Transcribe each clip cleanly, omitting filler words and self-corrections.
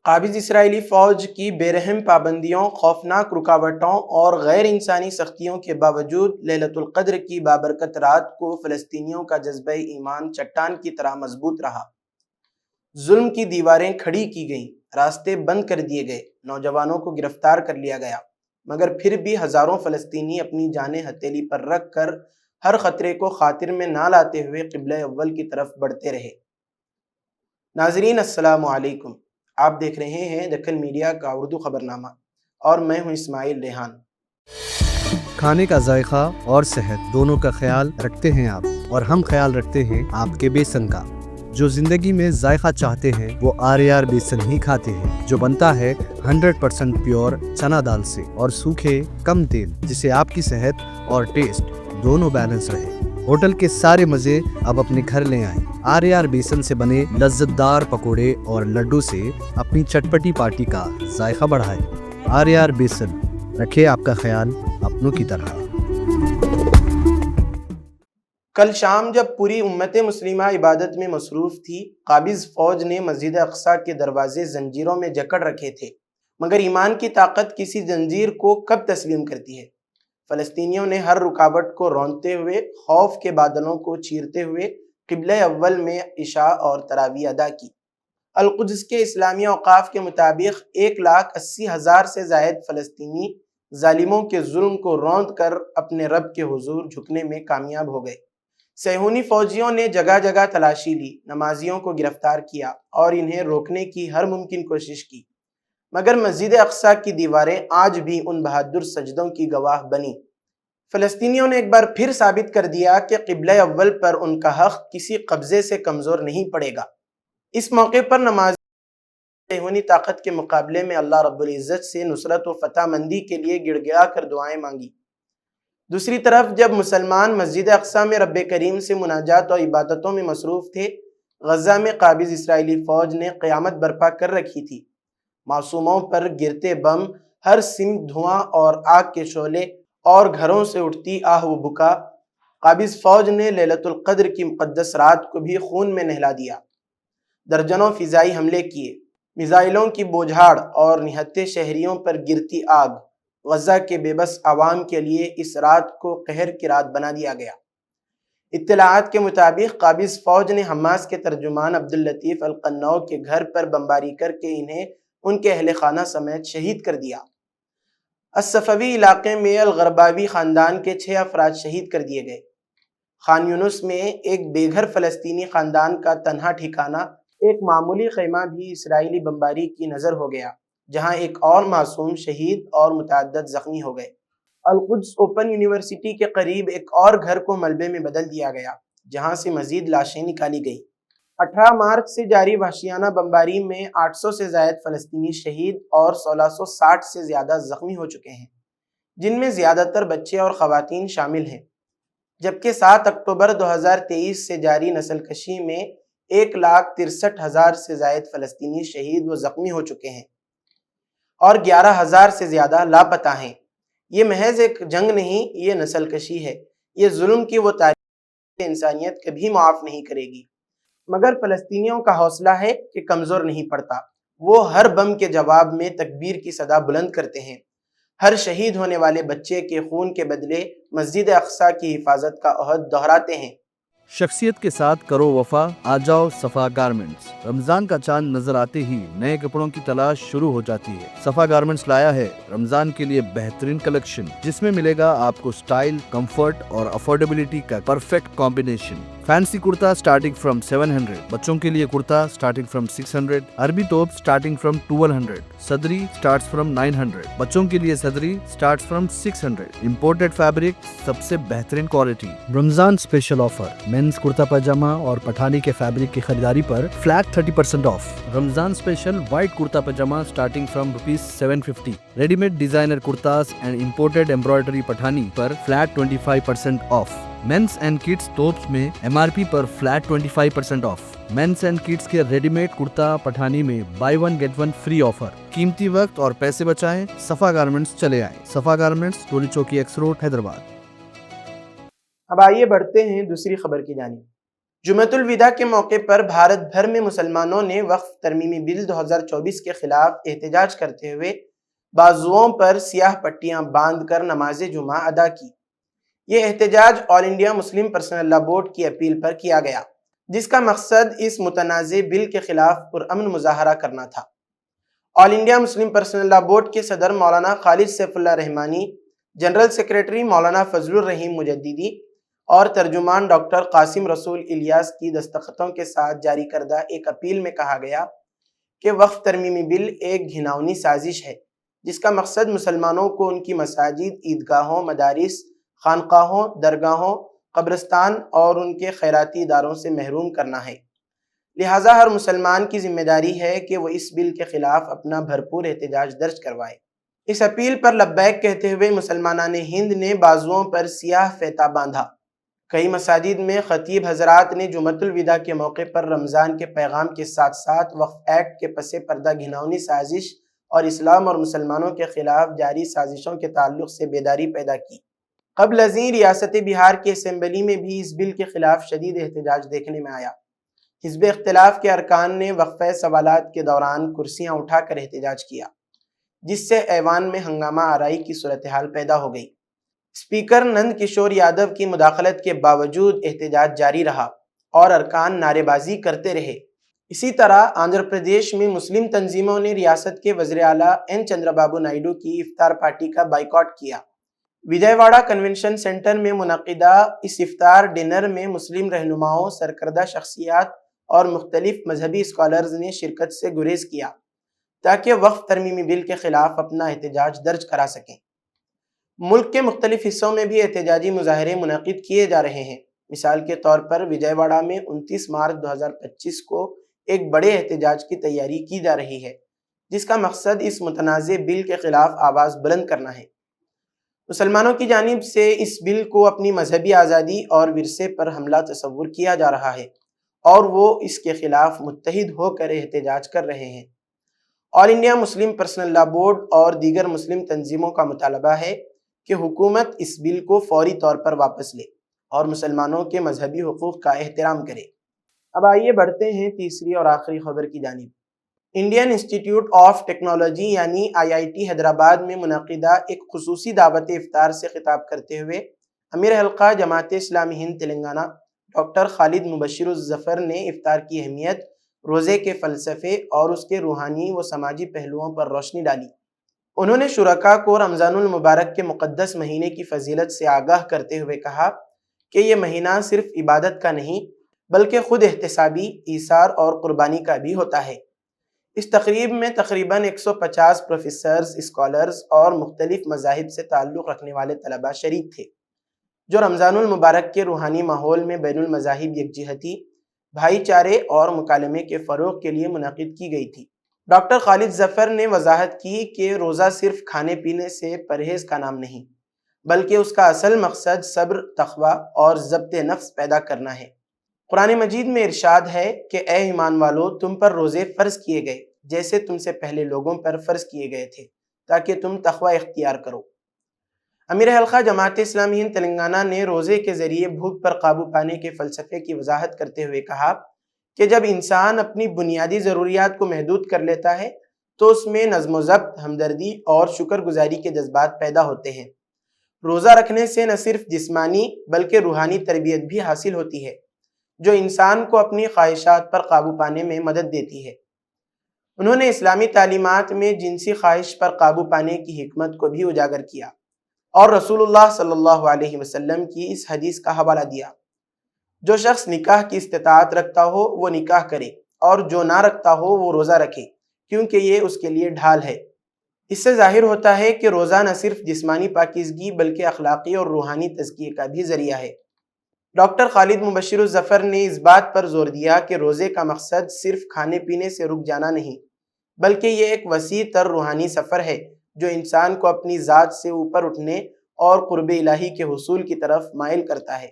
قابض اسرائیلی فوج کی بے رحم پابندیوں، خوفناک رکاوٹوں اور غیر انسانی سختیوں کے باوجود لیلۃ القدر کی بابرکت رات کو فلسطینیوں کا جذبہ ایمان چٹان کی طرح مضبوط رہا۔ ظلم کی دیواریں کھڑی کی گئیں، راستے بند کر دیے گئے، نوجوانوں کو گرفتار کر لیا گیا، مگر پھر بھی ہزاروں فلسطینی اپنی جانیں ہتھیلی پر رکھ کر ہر خطرے کو خاطر میں نہ لاتے ہوئے قبلہ اول کی طرف بڑھتے رہے۔ ناظرین السلام علیکم، آپ دیکھ رہے ہیں دکن میڈیا کا اردو خبرنامہ اور میں ہوں اسماعیل ریحان۔ کھانے کا ذائقہ اور صحت دونوں کا خیال رکھتے ہیں آپ، اور ہم خیال رکھتے ہیں آپ کے بیسن کا۔ جو زندگی میں ذائقہ چاہتے ہیں وہ آر بیسن ہی کھاتے ہیں، جو بنتا ہے 100% پیور چنا دال سے اور سوکھے کم تیل، جسے آپ کی صحت اور ٹیسٹ دونوں بیلنس رہے۔ ہوٹل کے سارے مزے اب اپنے گھر لے آئیں۔ آر بیسن سے بنے لذت دار پکوڑے اور لڈو سے اپنی چٹپٹی پارٹی کا ذائقہ بڑھائیں۔ آر بیسن، رکھے آپ کا خیال اپنوں کی طرح۔ کل شام جب پوری امت مسلمہ عبادت میں مصروف تھی، قابض فوج نے مسجد اقصیٰ کے دروازے زنجیروں میں جکڑ رکھے تھے، مگر ایمان کی طاقت کسی زنجیر کو کب تسلیم کرتی ہے؟ فلسطینیوں نے ہر رکاوٹ کو روندتے ہوئے، خوف کے بادلوں کو چیرتے ہوئے قبلہ اول میں عشاء اور تراویح ادا کی۔ القدس کے اسلامی اوقاف کے مطابق 1,80,000 سے زائد فلسطینی ظالموں کے ظلم کو روند کر اپنے رب کے حضور جھکنے میں کامیاب ہو گئے۔ صہیونی فوجیوں نے جگہ جگہ تلاشی لی، نمازیوں کو گرفتار کیا اور انہیں روکنے کی ہر ممکن کوشش کی، مگر مسجد اقصیٰ کی دیواریں آج بھی ان بہادر سجدوں کی گواہ بنی۔ فلسطینیوں نے ایک بار پھر ثابت کر دیا کہ قبلہ اول پر ان کا حق کسی قبضے سے کمزور نہیں پڑے گا۔ اس موقع پر نمازیوں نے صہیونی طاقت کے مقابلے میں اللہ رب العزت سے نصرت و فتح مندی کے لیے گڑ گڑا کر دعائیں مانگی۔ دوسری طرف جب مسلمان مسجد اقصیٰ میں رب کریم سے مناجات اور عبادتوں میں مصروف تھے، غزہ میں قابض اسرائیلی فوج نے قیامت برپا کر رکھی تھی۔ معصوموں پر گرتے بم، ہر سمت دھواں اور آگ کے شعلے اور گھروں سے اٹھتی آہ و بکا، قابض فوج نے لیلۃ القدر کی مقدس رات کو بھی خون میں نہلا دیا۔ درجنوں فضائی حملے کیے، میزائلوں کی بوجھاڑ اور نہتے شہریوں پر گرتی آگ، غزہ کے بے بس عوام کے لیے اس رات کو قہر کی رات بنا دیا گیا۔ اطلاعات کے مطابق قابض فوج نے حماس کے ترجمان عبداللطیف القنو کے گھر پر بمباری کر کے انہیں ان کے اہل خانہ سمیت شہید کر دیا۔ الصفوی علاقے میں الغرباوی خاندان کے 6 افراد شہید کر دیے گئے۔ خان یونس میں ایک بے گھر فلسطینی خاندان کا تنہا ٹھکانہ، ایک معمولی خیمہ بھی اسرائیلی بمباری کی نظر ہو گیا، جہاں ایک اور معصوم شہید اور متعدد زخمی ہو گئے۔ القدس اوپن یونیورسٹی کے قریب ایک اور گھر کو ملبے میں بدل دیا گیا، جہاں سے مزید لاشیں نکالی گئیں۔ 18 مارچ سے جاری وحشیانہ بمباری میں 800 سے زائد فلسطینی شہید اور 1660 سے زیادہ زخمی ہو چکے ہیں، جن میں زیادہ تر بچے اور خواتین شامل ہیں، جبکہ 7 اکتوبر 2023 سے جاری نسل کشی میں 1,63,000 سے زائد فلسطینی شہید و زخمی ہو چکے ہیں اور 11,000 سے زیادہ لاپتہ ہیں۔ یہ محض ایک جنگ نہیں، یہ نسل کشی ہے۔ یہ ظلم کی وہ تاریخ انسانیت کبھی معاف نہیں کرے گی، مگر فلسطینیوں کا حوصلہ ہے کہ کمزور نہیں پڑتا۔ وہ ہر بم کے جواب میں تکبیر کی صدا بلند کرتے ہیں، ہر شہید ہونے والے بچے کے خون کے بدلے مسجد اقصیٰ کی حفاظت کا عہد دہراتے ہیں۔ شخصیت کے ساتھ کرو وفا، آ جاؤ صفا گارمنٹس۔ رمضان کا چاند نظر آتے ہی نئے کپڑوں کی تلاش شروع ہو جاتی ہے۔ صفا گارمنٹس لایا ہے رمضان کے لیے بہترین کلیکشن، جس میں ملے گا آپ کو سٹائل، کمفرٹ اور افورڈیبلٹی کا پرفیکٹ کمبینیشن۔ فینسی کرتا سٹارٹنگ فرام 700، بچوں کے لیے کرتا سٹارٹنگ فرام 600، عربی توپ سٹارٹنگ فرام 1200، صدری سٹارٹس فرام 900، بچوں کے لیے صدری سٹارٹس فرام 600۔ امپورٹڈ فیبرک، سب سے بہترین quality. Ramzan special offer, men's kurta pajama اور پٹھانی کے فیبرک کی خریداری پر flat 30% off. Ramzan special white kurta pajama starting from ₹750۔ Ready made designer kurtas and imported embroidery Pathani پر flat 25% off. Men's and kids tops میں MRP پر flat 25% off. Men's and kids کے ریڈی میڈ کرتا پٹھانی میں buy one get one free offer. قیمتی وقت اور پیسے بچائیں، صفا گارمنٹس چلے آئیں۔ صفا garments, Toli Chowki x road, Hyderabad. اب آئیے بڑھتے ہیں دوسری خبر کی جانب۔ جمعۃ الوداع کے موقع پر بھارت بھر میں مسلمانوں نے وقف ترمیمی بل 2024 کے خلاف احتجاج کرتے ہوئے بازوؤں پر سیاہ پٹیاں باندھ کر نماز جمعہ ادا کی۔ یہ احتجاج آل انڈیا مسلم پرسنل لا بورڈ کی اپیل پر کیا گیا، جس کا مقصد اس متنازع بل کے خلاف پرامن مظاہرہ کرنا تھا۔ آل انڈیا مسلم پرسنل لا بورڈ کے صدر مولانا خالد سیف اللہ رحمانی، جنرل سیکریٹری مولانا فضل الرحیم مجددی اور ترجمان ڈاکٹر قاسم رسول الیاس کی دستخطوں کے ساتھ جاری کردہ ایک اپیل میں کہا گیا کہ وقف ترمیمی بل ایک گھناؤنی سازش ہے جس کا مقصد مسلمانوں کو ان کی مساجد، عیدگاہوں، مدارس، خانقاہوں، درگاہوں، قبرستان اور ان کے خیراتی اداروں سے محروم کرنا ہے۔ لہٰذا ہر مسلمان کی ذمہ داری ہے کہ وہ اس بل کے خلاف اپنا بھرپور احتجاج درج کروائے۔ اس اپیل پر لبیک کہتے ہوئے مسلمانان ہند نے بازوؤں پر سیاہ فیطہ باندھا۔ کئی مساجد میں خطیب حضرات نے جمعۃ الوداع کے موقع پر رمضان کے پیغام کے ساتھ ساتھ وقف ایکٹ کے پس پردہ گھناؤنی سازش اور اسلام اور مسلمانوں کے خلاف جاری سازشوں کے تعلق سے بیداری پیدا کی۔ قبل ازیں ریاست بہار کی اسمبلی میں بھی اس بل کے خلاف شدید احتجاج دیکھنے میں آیا۔ حزب اختلاف کے ارکان نے وقفہ سوالات کے دوران کرسیاں اٹھا کر احتجاج کیا، جس سے ایوان میں ہنگامہ آرائی کی صورتحال پیدا ہو گئی۔ اسپیکر نند کشور یادو کی مداخلت کے باوجود احتجاج جاری رہا اور ارکان نعرے بازی کرتے رہے۔ اسی طرح آندھرا پردیش میں مسلم تنظیموں نے ریاست کے وزیر اعلیٰ این چندرا بابو نائیڈو کی افطار پارٹی کا بائیکاٹ کیا۔ وجے واڑہ کنونشن سینٹر میں منعقدہ اس افطار ڈنر میں مسلم رہنماؤں، سرکردہ شخصیات اور مختلف مذہبی اسکالرز نے شرکت سے گریز کیا تاکہ وقف ترمیمی بل کے خلاف اپنا احتجاج درج کرا سکیں۔ ملک کے مختلف حصوں میں بھی احتجاجی مظاہرے منعقد کیے جا رہے ہیں۔ مثال کے طور پر وجے واڑہ میں 29 مارچ 2025 کو ایک بڑے احتجاج کی تیاری کی جا رہی ہے، جس کا مقصد اس متنازع بل کے خلاف آواز بلند کرنا ہے۔ مسلمانوں کی جانب سے اس بل کو اپنی مذہبی آزادی اور ورثے پر حملہ تصور کیا جا رہا ہے اور وہ اس کے خلاف متحد ہو کر احتجاج کر رہے ہیں۔ آل انڈیا مسلم پرسنل لا بورڈ اور دیگر مسلم تنظیموں کا مطالبہ ہے کہ حکومت اس بل کو فوری طور پر واپس لے اور مسلمانوں کے مذہبی حقوق کا احترام کرے۔ اب آئیے بڑھتے ہیں تیسری اور آخری خبر کی جانب۔ انڈین انسٹیٹیوٹ آف ٹیکنالوجی یعنی IIT حیدرآباد میں منعقدہ ایک خصوصی دعوت افطار سے خطاب کرتے ہوئے امیر حلقہ جماعت اسلامی ہند تلنگانہ ڈاکٹر خالد مبشر الظفر نے افطار کی اہمیت، روزے کے فلسفے اور اس کے روحانی و سماجی پہلوؤں پر روشنی ڈالی۔ انہوں نے شرکاء کو رمضان المبارک کے مقدس مہینے کی فضیلت سے آگاہ کرتے ہوئے کہا کہ یہ مہینہ صرف عبادت کا نہیں بلکہ خود احتسابی، ایثار اور قربانی کا بھی ہوتا ہے۔ اس تقریب میں تقریباً 150 پروفیسرز، اسکالرز اور مختلف مذاہب سے تعلق رکھنے والے طلباء شریک تھے، جو رمضان المبارک کے روحانی ماحول میں بین المذاہب یکجہتی، بھائی چارے اور مکالمے کے فروغ کے لیے منعقد کی گئی تھی۔ ڈاکٹر خالد ظفر نے وضاحت کی کہ روزہ صرف کھانے پینے سے پرہیز کا نام نہیں، بلکہ اس کا اصل مقصد صبر، تقوی اور ضبط نفس پیدا کرنا ہے۔ قرآن مجید میں ارشاد ہے کہ اے ایمان والو، تم پر روزے فرض کیے گئے جیسے تم سے پہلے لوگوں پر فرض کیے گئے تھے تاکہ تم تقوی اختیار کرو۔ امیر حلقہ جماعت اسلامی ہند تلنگانہ نے روزے کے ذریعے بھوک پر قابو پانے کے فلسفے کی وضاحت کرتے ہوئے کہا کہ جب انسان اپنی بنیادی ضروریات کو محدود کر لیتا ہے تو اس میں نظم و ضبط، ہمدردی اور شکر گزاری کے جذبات پیدا ہوتے ہیں۔ روزہ رکھنے سے نہ صرف جسمانی بلکہ روحانی تربیت بھی حاصل ہوتی ہے، جو انسان کو اپنی خواہشات پر قابو پانے میں مدد دیتی ہے۔ انہوں نے اسلامی تعلیمات میں جنسی خواہش پر قابو پانے کی حکمت کو بھی اجاگر کیا اور رسول اللہ صلی اللہ علیہ وسلم کی اس حدیث کا حوالہ دیا، جو شخص نکاح کی استطاعت رکھتا ہو وہ نکاح کرے اور جو نہ رکھتا ہو وہ روزہ رکھے، کیونکہ یہ اس کے لیے ڈھال ہے۔ اس سے ظاہر ہوتا ہے کہ روزہ نہ صرف جسمانی پاکیزگی بلکہ اخلاقی اور روحانی تزکیے کا بھی ذریعہ ہے۔ ڈاکٹر خالد مبشر الظفر نے اس بات پر زور دیا کہ روزے کا مقصد صرف کھانے پینے سے رک جانا نہیں، بلکہ یہ ایک وسیع تر روحانی سفر ہے جو انسان کو اپنی ذات سے اوپر اٹھنے اور قرب الہی کے حصول کی طرف مائل کرتا ہے۔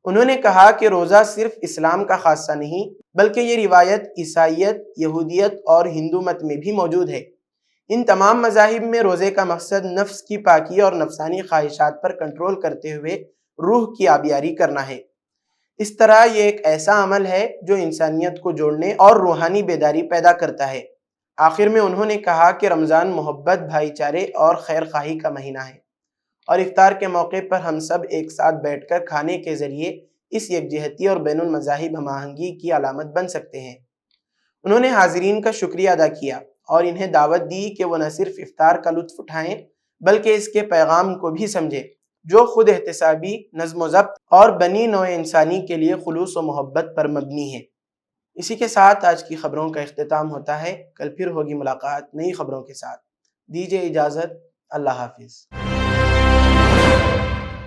انہوں نے کہا کہ روزہ صرف اسلام کا خاصہ نہیں بلکہ یہ روایت عیسائیت، یہودیت اور ہندو مت میں بھی موجود ہے۔ ان تمام مذاہب میں روزے کا مقصد نفس کی پاکی اور نفسانی خواہشات پر کنٹرول کرتے ہوئے روح کی آبیاری کرنا ہے۔ اس طرح یہ ایک ایسا عمل ہے جو انسانیت کو جوڑنے اور روحانی بیداری پیدا کرتا ہے۔ آخر میں انہوں نے کہا کہ رمضان محبت، بھائی چارے اور خیر خواہی کا مہینہ ہے، اور افطار کے موقع پر ہم سب ایک ساتھ بیٹھ کر کھانے کے ذریعے اس یکجہتی اور بین المذاہب ہم آہنگی کی علامت بن سکتے ہیں۔ انہوں نے حاضرین کا شکریہ ادا کیا اور انہیں دعوت دی کہ وہ نہ صرف افطار کا لطف اٹھائیں بلکہ اس کے پیغام کو بھی سمجھیں، جو خود احتسابی، نظم و ضبط اور بنی نوع انسانی کے لیے خلوص و محبت پر مبنی ہے۔ اسی کے ساتھ آج کی خبروں کا اختتام ہوتا ہے۔ کل پھر ہوگی ملاقات نئی خبروں کے ساتھ۔ دیجیے اجازت۔ اللہ حافظ۔